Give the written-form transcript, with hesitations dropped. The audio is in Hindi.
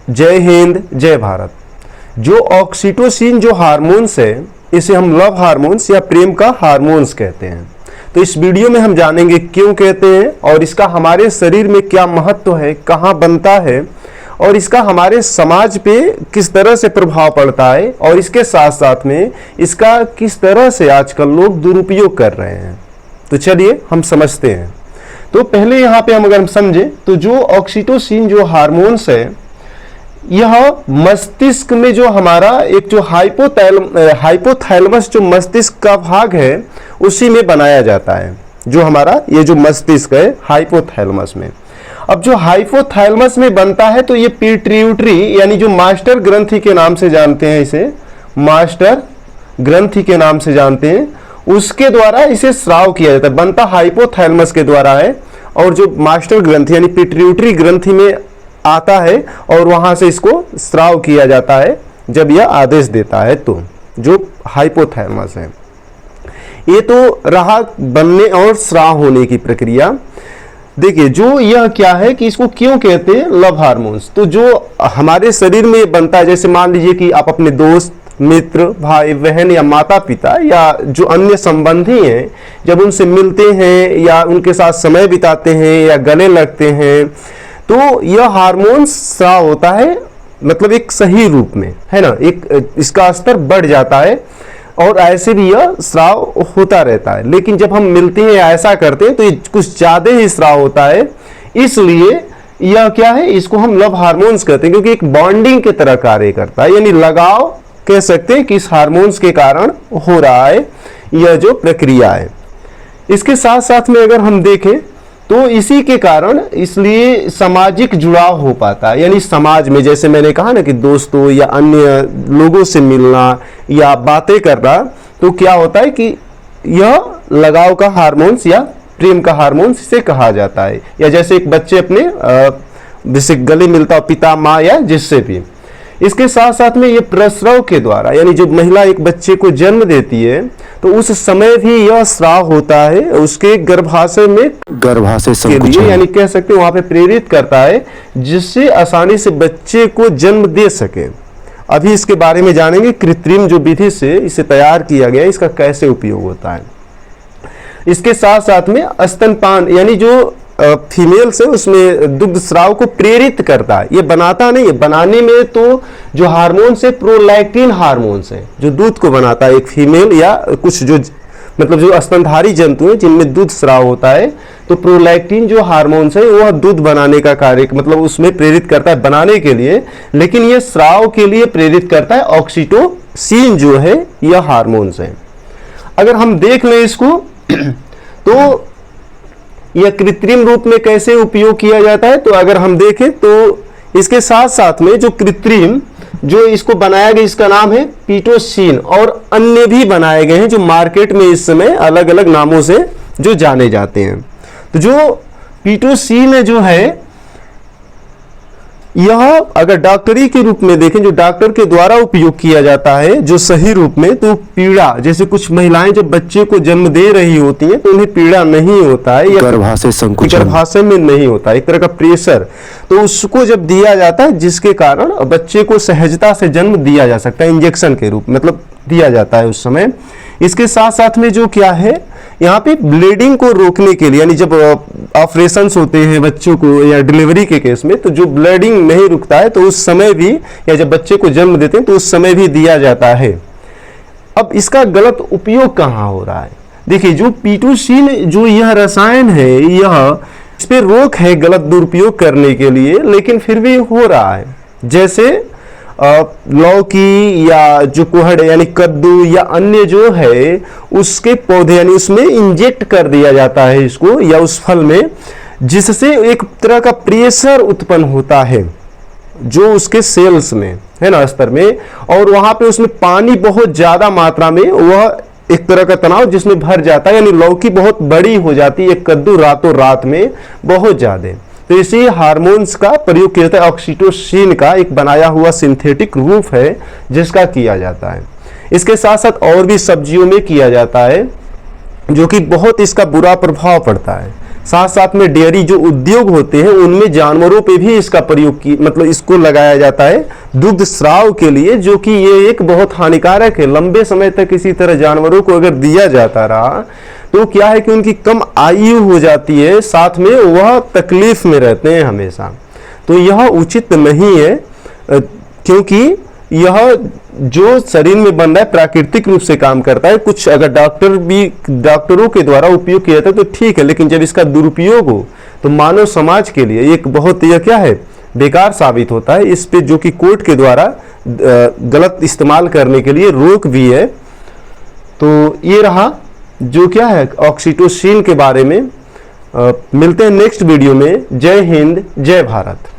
जय हिंद, जय भारत। जो ऑक्सीटोसिन जो हार्मोन्स है, इसे हम लव हार्मोन्स या प्रेम का हार्मोन्स कहते हैं। तो इस वीडियो में हम जानेंगे क्यों कहते हैं और इसका हमारे शरीर में क्या महत्व है, कहाँ बनता है और इसका हमारे समाज पे किस तरह से प्रभाव पड़ता है, और इसके साथ साथ में इसका किस तरह से आजकल लोग दुरुपयोग कर रहे हैं। तो चलिए हम समझते हैं। तो पहले यहाँ पे हम समझें तो जो ऑक्सीटोसिन जो हार्मोन्स है, यह मस्तिष्क में जो हमारा एक जो हाइपोथैलेमस जो मस्तिष्क का भाग है उसी में बनाया जाता है। जो हमारा ये जो मस्तिष्क है हाइपोथैलेमस में, अब जो हाइपोथैलेमस में बनता है तो ये पिट्यूटरी यानी जो मास्टर ग्रंथि के नाम से जानते हैं, इसे मास्टर ग्रंथि के नाम से जानते हैं, उसके द्वारा इसे स्राव किया जाता है। बनता हाइपोथैलेमस के द्वारा है और जो मास्टर ग्रंथि यानी पिट्यूटरी ग्रंथि में आता है और वहां से इसको स्राव किया जाता है जब यह आदेश देता है। तो जो हाइपोथैलेमस है, ये तो रहा बनने और स्राव होने की प्रक्रिया। देखिए जो यह क्या है कि इसको क्यों कहते हैं लव हार्मोन्स। तो जो हमारे शरीर में बनता है, जैसे मान लीजिए कि आप अपने दोस्त, मित्र, भाई बहन या माता पिता या जो अन्य संबंधी हैं, जब उनसे मिलते हैं या उनके साथ समय बिताते हैं या गले लगते हैं, तो यह हार्मोन स्राव होता है, मतलब एक सही रूप में, है ना, एक इसका स्तर बढ़ जाता है और ऐसे भी यह स्राव होता रहता है। लेकिन जब हम मिलते हैं या ऐसा करते हैं तो ये कुछ ज्यादा ही स्राव होता है, इसलिए यह क्या है, इसको हम लव हार्मोन्स कहते हैं, क्योंकि एक बॉन्डिंग की तरह कार्य करता है, यानी लगाव कह सकते हैं कि इस हार्मोन्स के कारण हो रहा है यह जो प्रक्रिया है। इसके साथ साथ में अगर हम देखें तो इसी के कारण इसलिए सामाजिक जुड़ाव हो पाता है, यानी समाज में जैसे मैंने कहा ना कि दोस्तों या अन्य लोगों से मिलना या बातें करना, तो क्या होता है कि यह लगाव का हार्मोन्स या प्रेम का हार्मोन्स इसे कहा जाता है। या जैसे एक बच्चे अपने जैसे गले मिलता हो पिता माँ या जिससे भी। इसके साथ साथ में ये प्रसव के द्वारा, यानी जब महिला एक बच्चे को जन्म देती है तो उस समय भी यह स्राव होता है उसके गर्भाशय में, गर्भाशय संकुचन, यानी कह सकते हैं वहां पे प्रेरित करता है जिससे आसानी से बच्चे को जन्म दे सके। अभी इसके बारे में जानेंगे, कृत्रिम जो विधि से इसे तैयार किया गया इसका कैसे उपयोग होता है। इसके साथ साथ में स्तनपान, यानी जो फीमेल्स है उसमें दुग्ध स्राव को प्रेरित करता है, ये बनाता नहीं है। बनाने में तो जो हार्मोन्स है प्रोलैक्टिन हार्मोन्स है जो दूध को बनाता है। एक फीमेल या कुछ जो मतलब जो स्तनधारी जंतु है जिनमें दूध स्राव होता है, तो प्रोलैक्टिन जो हार्मोन्स है वह दूध बनाने का कार्य मतलब उसमें प्रेरित करता है बनाने के लिए, लेकिन ये स्राव के लिए प्रेरित करता है ऑक्सीटोसिन जो है यह हार्मोन्स है। अगर हम देख लें इसको तो यह कृत्रिम रूप में कैसे उपयोग किया जाता है। तो अगर हम देखें तो इसके साथ साथ में जो कृत्रिम जो इसको बनाया गया इसका नाम है पिटोसिन, और अन्य भी बनाए गए हैं जो मार्केट में इस समय अलग अलग नामों से जो जाने जाते हैं। तो जो पिटोसिन जो है यह अगर डॉक्टरी के रूप में देखें, जो डॉक्टर के द्वारा उपयोग किया जाता है जो सही रूप में, तो पीड़ा, जैसे कुछ महिलाएं जब बच्चे को जन्म दे रही होती हैं तो उन्हें पीड़ा नहीं होता है या गर्भाशय संकुचन, गर्भाशय में नहीं होता, एक तरह का प्रेशर, तो उसको जब दिया जाता है जिसके कारण बच्चे को सहजता से जन्म दिया जा सकता है, इंजेक्शन के रूप मतलब दिया जाता है उस समय। इसके साथ साथ में जो क्या है यहाँ पे ब्लीडिंग को रोकने के लिए, यानी जब ऑपरेशंस होते हैं बच्चों को या डिलीवरी के केस में, तो जो ब्लीडिंग नहीं रुकता है तो उस समय भी, या जब बच्चे को जन्म देते हैं तो उस समय भी दिया जाता है। अब इसका गलत उपयोग कहाँ हो रहा है। देखिए जो पिटोसिन जो यह रसायन है, यह इस पे रोक है गलत दुरुपयोग करने के लिए, लेकिन फिर भी हो रहा है। जैसे लौकी या जो कुहड़ यानी कद्दू या अन्य जो है उसके पौधे, यानी उसमें इंजेक्ट कर दिया जाता है इसको या उस फल में, जिससे एक तरह का प्रेशर उत्पन्न होता है जो उसके सेल्स में है ना, स्तर में, और वहां पे उसमें पानी बहुत ज्यादा मात्रा में, वह एक तरह का तनाव जिसमें भर जाता है, यानी लौकी बहुत बड़ी हो जाती है, कद्दू रातों रात में बहुत ज्यादा। तो इसी हार्मोन्स का प्रयोग किया जाता है, ऑक्सीटोसिन का एक बनाया हुआ सिंथेटिक रूप है जिसका किया जाता है। इसके साथ साथ और भी सब्जियों में किया जाता है जो कि बहुत इसका बुरा प्रभाव पड़ता है। साथ साथ में डेयरी जो उद्योग होते हैं उनमें जानवरों पे भी इसका प्रयोग की मतलब इसको लगाया जाता है दुग्ध स्राव के लिए, जो कि ये एक बहुत हानिकारक है। लंबे समय तक इसी तरह जानवरों को अगर दिया जाता रहा तो क्या है कि उनकी कम आयु हो जाती है, साथ में वह तकलीफ में रहते हैं हमेशा। तो यह उचित नहीं है, क्योंकि यह जो शरीर में बन रहा है प्राकृतिक रूप से काम करता है। कुछ अगर डॉक्टरों के द्वारा उपयोग किया जाता है तो ठीक है, लेकिन जब इसका दुरुपयोग हो तो मानव समाज के लिए एक बहुत यह क्या है बेकार साबित होता है। इस पे जो कि कोर्ट के द्वारा गलत इस्तेमाल करने के लिए रोक भी है। तो ये रहा जो क्या है ऑक्सीटोसिन के बारे में। मिलते हैं नेक्स्ट वीडियो में। जय हिंद, जय भारत।